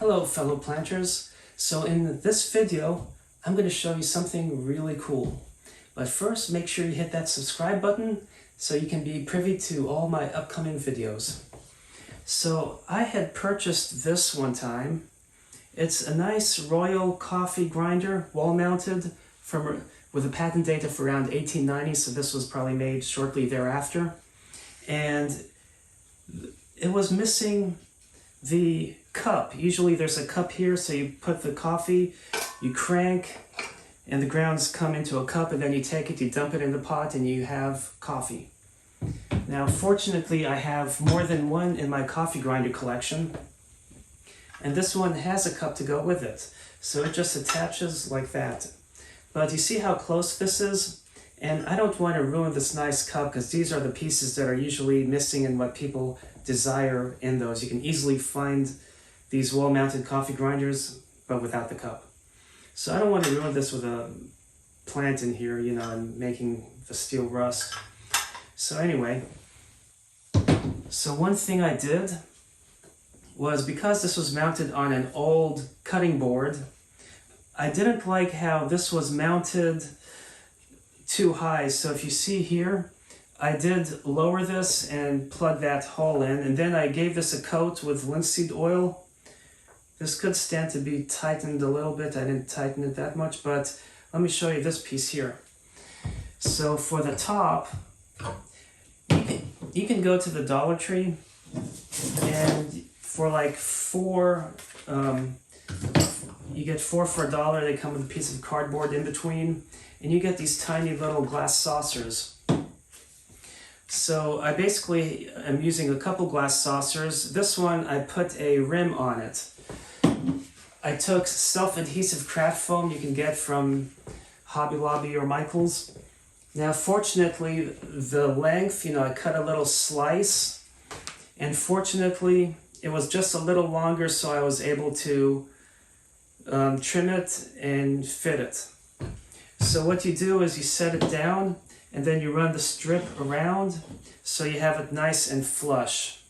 Hello fellow planters. So in this video, I'm going to show you something really cool. But first, make sure you hit that subscribe button so you can be privy to all my upcoming videos. So I had purchased this one time. It's a nice Royal coffee grinder, wall-mounted, with a patent date of around 1890, so this was probably made shortly thereafter. And it was missing the cup. Usually there's a cup here, so you put the coffee, you crank, and the grounds come into a cup, and then you take it, you dump it in the pot, and you have coffee. Now, fortunately, I have more than one in my coffee grinder collection, and this one has a cup to go with it. So it just attaches like that. But you see how close this is? And I don't want to ruin this nice cup because these are the pieces that are usually missing in what people desire in those. You can easily find these wall-mounted coffee grinders, but without the cup. So I don't want to ruin this with a plant in here, you know, and making the steel rust. So anyway, so one thing I did was, because this was mounted on an old cutting board, I didn't like how this was mounted too high. So if you see here, I did lower this and plug that hole in, and then I gave this a coat with linseed oil. This could stand to be tightened a little bit. I didn't tighten it that much, but let me show you this piece here. So for the top, you can go to the Dollar Tree, and for like you get four for $1. They come with a piece of cardboard in between, and you get these tiny little glass saucers. So I basically am using a couple glass saucers. This one, I put a rim on it. I took self-adhesive craft foam you can get from Hobby Lobby or Michael's. Now, fortunately, the length, you know, I cut a little slice, and fortunately, it was just a little longer, so I was able to trim it and fit it. So what you do is you set it down, and then you run the strip around so you have it nice and flush,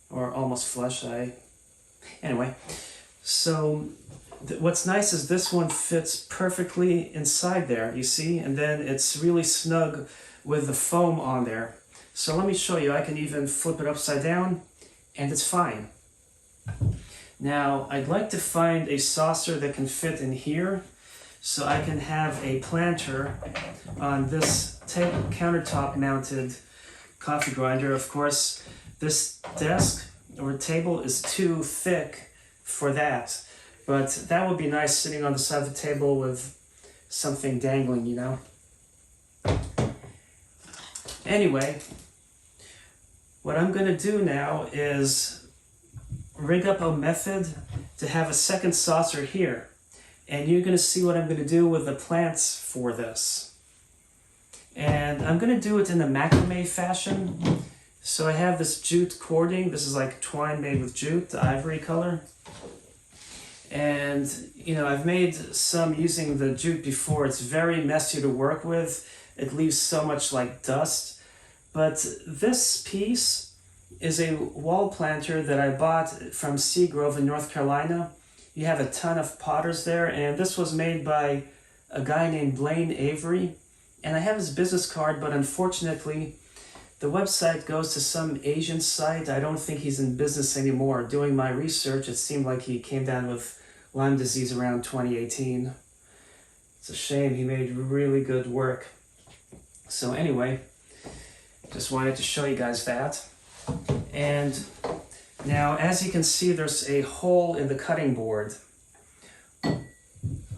or almost flush. Anyway, so what's nice is this one fits perfectly inside there, you see, and then it's really snug with the foam on there. So let me show you. I can even flip it upside down, and it's fine. Now, I'd like to find a saucer that can fit in here, so I can have a planter on this countertop mounted coffee grinder. Of course, this desk or table is too thick for that, but that would be nice sitting on the side of the table with something dangling, you know. Anyway, what I'm going to do now is rig up a method to have a second saucer here. And you're going to see what I'm going to do with the plants for this. And I'm going to do it in the macrame fashion. So I have this jute cording. This is like twine made with jute, the ivory color. And, you know, I've made some using the jute before. It's very messy to work with. It leaves so much like dust. But this piece is a wall planter that I bought from Seagrove in North Carolina. You have a ton of potters there, and this was made by a guy named Blaine Avery. And I have his business card, but unfortunately, the website goes to some Asian site. I don't think he's in business anymore. Doing my research, it seemed like he came down with Lyme disease around 2018. It's a shame. He made really good work. So anyway, just wanted to show you guys that. And now, as you can see, there's a hole in the cutting board.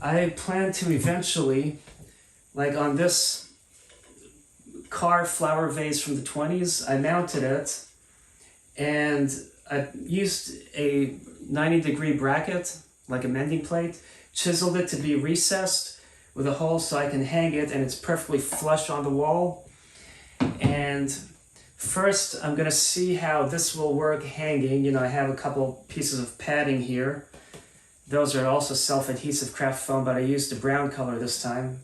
I plan to eventually, like on this car flower vase from the 20s, I mounted it, and I used a 90-degree bracket, like a mending plate, chiseled it to be recessed with a hole so I can hang it, and it's perfectly flush on the wall. And first, I'm going to see how this will work hanging. You know, I have a couple pieces of padding here. Those are also self-adhesive craft foam, but I used a brown color this time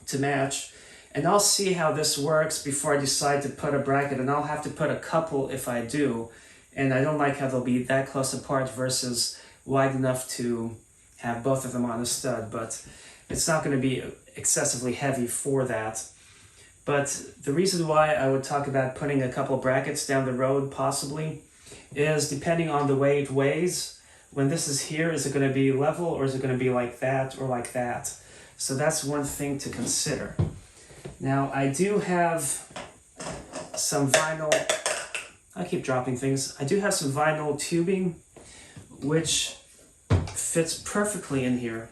to match. And I'll see how this works before I decide to put a bracket, and I'll have to put a couple if I do. And I don't like how they'll be that close apart versus wide enough to have both of them on a stud, but it's not going to be excessively heavy for that. But the reason why I would talk about putting a couple brackets down the road possibly is depending on the way it weighs. When this is here, is it going to be level or is it going to be like that or like that? So that's one thing to consider. Now I do have some vinyl, I keep dropping things. I do have some vinyl tubing which fits perfectly in here.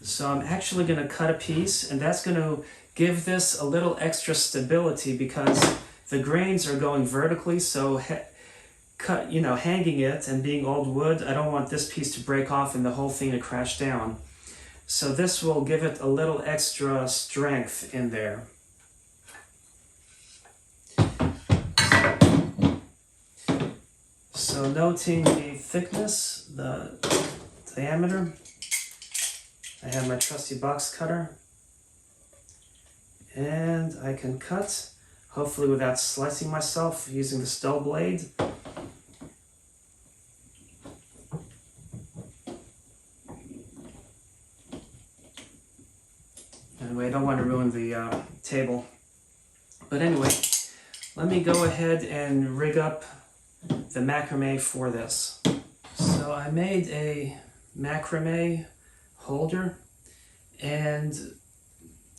So I'm actually going to cut a piece, and that's going to give this a little extra stability because the grains are going vertically, so hanging it and being old wood, I don't want this piece to break off and the whole thing to crash down. So this will give it a little extra strength in there. So noting the thickness, the diameter, I have my trusty box cutter, and I can cut, hopefully without slicing myself, using the dull blade. Anyway, I don't want to ruin the table. But anyway, let me go ahead and rig up the macrame for this. So I made a macrame holder, and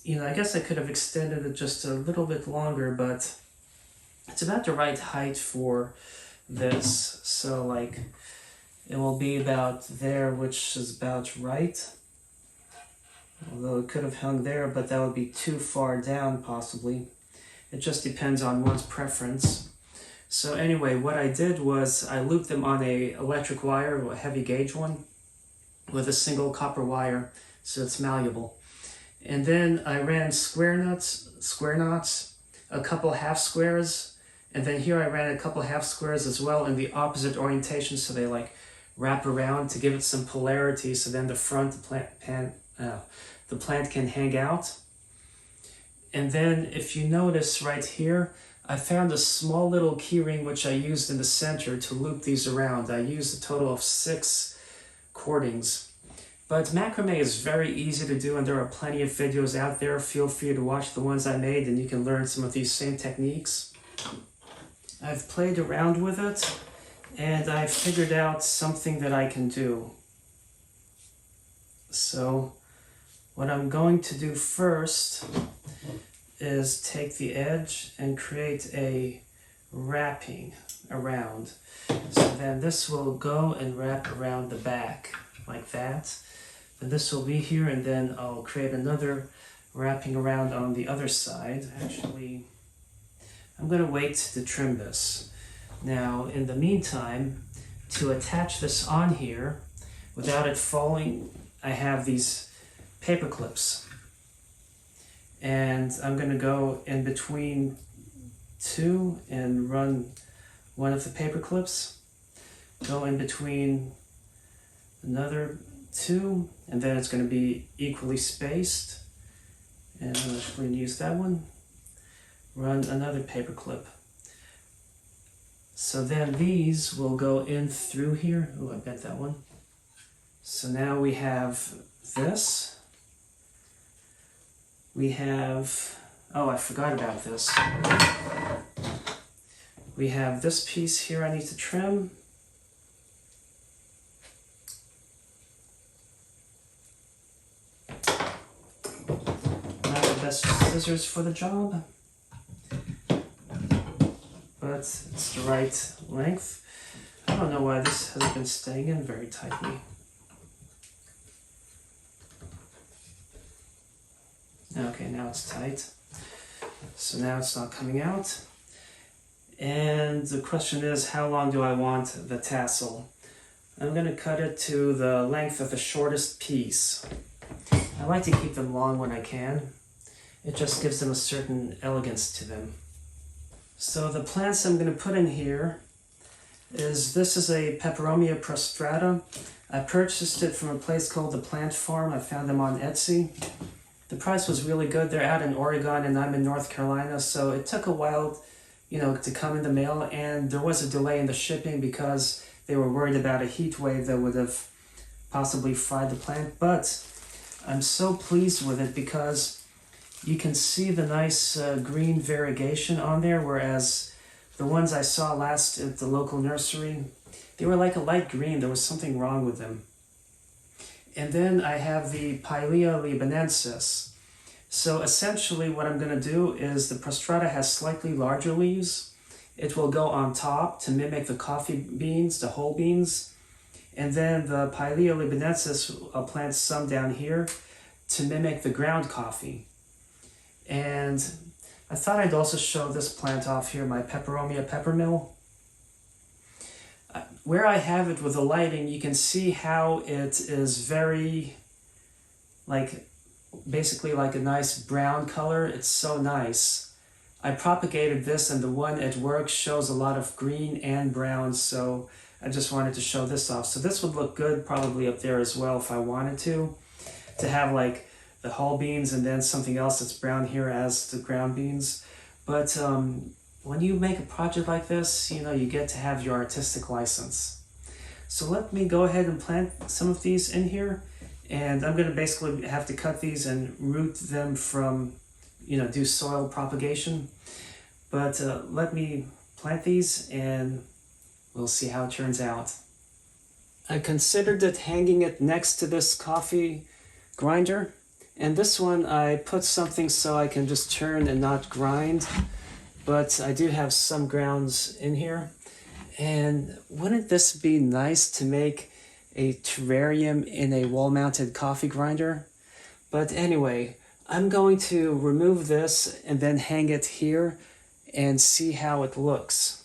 I guess I could have extended it just a little bit longer, but it's about the right height for this. So like it will be about there, which is about right. Although it could have hung there, but that would be too far down possibly. It just depends on one's preference. So anyway, what I did was I looped them on a electric wire, a heavy gauge one, with a single copper wire, so it's malleable. And then I ran square knots, a couple half squares, and then here I ran a couple half squares as well in the opposite orientation, so they like wrap around to give it some polarity, so then the front the plant can hang out. And then if you notice right here, I found a small little key ring which I used in the center to loop these around. I used a total of 6 cordings. But macrame is very easy to do, and there are plenty of videos out there. Feel free to watch the ones I made and you can learn some of these same techniques. I've played around with it and I've figured out something that I can do. So what I'm going to do first is take the edge and create a wrapping around. So then this will go and wrap around the back like that. And this will be here, and then I'll create another wrapping around on the other side. Actually, I'm going to wait to trim this. Now, in the meantime, to attach this on here without it falling, I have these paper clips. And I'm going to go in between 2 and run one of the paper clips, go in between another 2, and then it's going to be equally spaced. And I'm just going to use that one, run another paper clip. So then these will go in through here. Oh, I bent that one. So now we have this. We have, oh, I forgot about this. We have this piece here I need to trim. Not the best scissors for the job, but it's the right length. I don't know why this hasn't been staying in very tightly. Okay, now it's tight. So now it's not coming out. And the question is, how long do I want the tassel? I'm going to cut it to the length of the shortest piece. I like to keep them long when I can. It just gives them a certain elegance to them. So the plants I'm going to put in here this is a Peperomia prostrata. I purchased it from a place called the Plant Farm. I found them on Etsy. The price was really good. They're out in Oregon and I'm in North Carolina, so it took a while, to come in the mail, and there was a delay in the shipping because they were worried about a heat wave that would have possibly fry the plant, but I'm so pleased with it because you can see the nice green variegation on there, whereas the ones I saw last at the local nursery, they were like a light green. There was something wrong with them. And then I have the Pilea libanensis. So essentially what I'm going to do is the prostrata has slightly larger leaves. It will go on top to mimic the coffee beans, the whole beans. And then the Pilea libanensis, I'll plant some down here to mimic the ground coffee. And I thought I'd also show this plant off here, my Peperomia peppermill. Where I have it with the lighting, you can see how it is very, basically like a nice brown color. It's so nice. I propagated this, and the one at work shows a lot of green and brown, so I just wanted to show this off. So this would look good probably up there as well if I wanted to have like the whole beans and then something else that's brown here as the ground beans. But when you make a project like this, you know, you get to have your artistic license. So let me go ahead and plant some of these in here, and I'm going to basically have to cut these and root them from, you know, do soil propagation. But let me plant these and we'll see how it turns out. I considered hanging it next to this coffee grinder, and this one I put something so I can just turn and not grind. But I do have some grounds in here. And wouldn't this be nice to make a terrarium in a wall-mounted coffee grinder? But anyway, I'm going to remove this and then hang it here and see how it looks.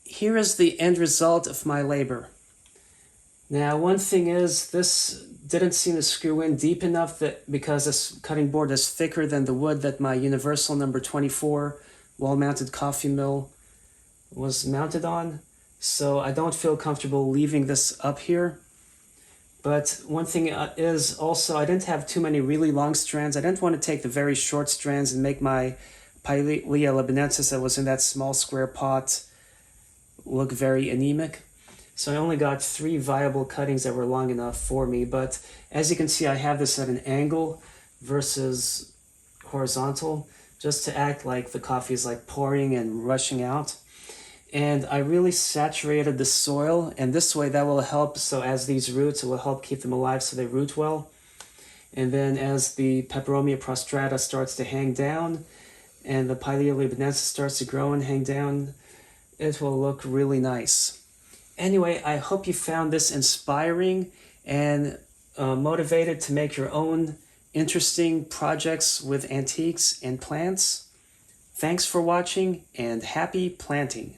Here is the end result of my labor. Now, one thing is, this didn't seem to screw in deep enough because this cutting board is thicker than the wood that my Universal number 24 wall-mounted coffee mill was mounted on, so I don't feel comfortable leaving this up here. But one thing is also, I didn't have too many really long strands. I didn't want to take the very short strands and make my Pilea libanensis that was in that small square pot look very anemic. So I only got 3 viable cuttings that were long enough for me. But as you can see, I have this at an angle versus horizontal, just to act like the coffee is like pouring and rushing out. And I really saturated the soil, and this way that will help, so as these roots, it will help keep them alive so they root well. And then as the Peperomia prostrata starts to hang down and the Pilea libanensis starts to grow and hang down, it will look really nice. Anyway, I hope you found this inspiring and motivated to make your own interesting projects with antiques and plants. Thanks for watching, and happy planting!